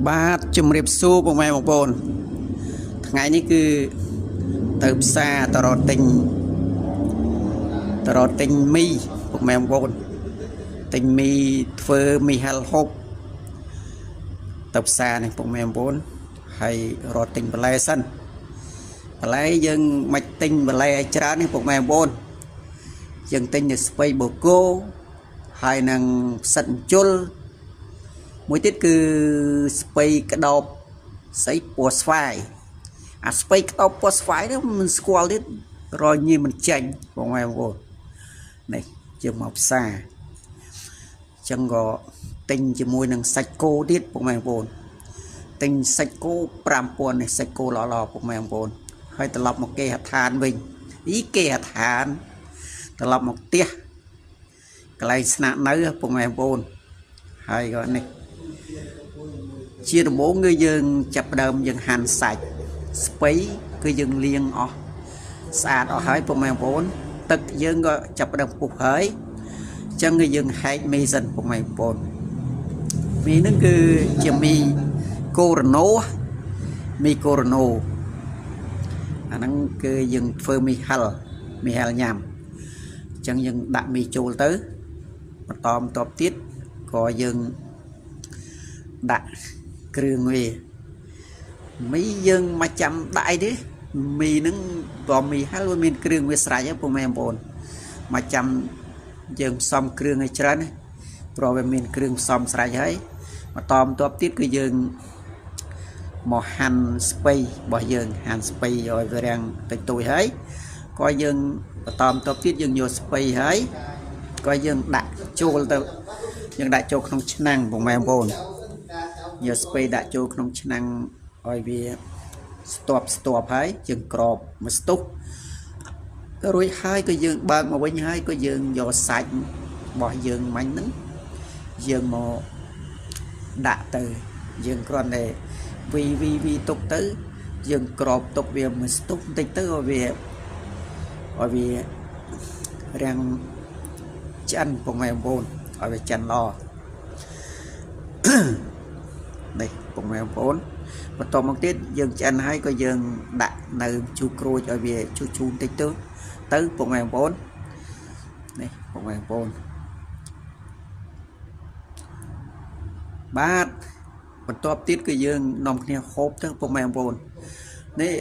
បាទជំរាបសួរបងប្អូនថ្ងៃនេះគឺទៅផ្សារតរទិញមីបងប្អូនទិញមីធ្វើមីហាល់ហូបទៅផ្សារនេះបងប្អូនហើយរត់ទិញបន្លែសិនបន្លែយើងមិនទិញបន្លែឲ្យច្រើននេះបងប្អូនយើងទិញនៅស្ពៃបូកូហើយនឹងផ្សិតជុលមួយទៀតគឺស្ពៃក្តោបស្អីពណ៌ស្វាយអាស្ពៃក្តោបពណ៌ស្វាយនេះមិនស្គាល់ទៀតរញីមិនចាញ់បងប្អូននេះយើងមកផ្សារចឹងក៏ទិញជាមួយនឹងសាច់គោទៀតបងប្អូនទិញសាច់គោ 5000 នេះសាច់គោល្អៗបងប្អូនហើយត្រឡប់មកគេហដ្ឋានវិញគេហដ្ឋានត្រឡប់មកផ្ទះកន្លែងស្នាក់នៅបងប្អូនហើយក៏នេះជាដំបូងគឺយើងចាប់ផ្ដើមយើងហាន់សាច់ស្ពៃគឺយើងលាងអស់ស្អាតអស់ហើយបងប្អូនទឹកយើងក៏ចាប់ផ្ដើមពុះហើយអញ្ចឹងគឺយើងហែកមីសិនបងប្អូនមីនឹងគឺជាមីកូរ៉ូណូអាហ្នឹងគឺយើងធ្វើមីហាល់ញ៉ាំអញ្ចឹងយើងដាក់មីចូលទៅបន្តទៀតក៏យើងដាក់គ្រឿងវាមីយើងមកចាំដាក់អីទេមីហ្នឹងក៏មីហាល់វាមានគ្រឿងវាស្រេចហ្នឹងបងប្អូនមកចាំយើងផ្សំគ្រឿងឲ្យច្រើនព្រោះវាមានគ្រឿងផ្សំស្រេចហើយបន្តទៀតគឺយើងមកហាន់ស្ពៃរបស់យើងហាន់ស្ពៃឲ្យវារាំងតិចតួចហើយក៏យើងបន្តទៀតយើងយកស្ពៃហើយក៏យើងដាក់ចូលទៅយើងដាក់ចូលក្នុងឆ្នាំងបងប្អូនយកស្ពៃដាក់ចូលក្នុងឆ្នាំងឲ្យវាស្ទាប់ហើយយើងក្របមកស្ទុះក៏រួចហើយក៏យើងបើកមកវិញហើយក៏យើងយកសាច់របស់យើងមាញ់ហ្នឹងយើងមកដាក់ទៅយើងគ្រាន់តែវីទុកទៅយើងក្របទុកវាមកស្ទុះបន្តិចទៅឲ្យវារាំងឆ្អិនបងប្អូនឲ្យវាឆ្អិនល្អនេះបងប្អូនបន្តមកទៀតយើងឆ្អិនហើយក៏យើងដាក់នៅជូរក្រូចឲ្យវាជូរបន្តិចទៅបងប្អូននេះបងប្អូនបាទបន្តទៀតគឺយើងនាំគ្នាហូបទៅបងប្អូននេះ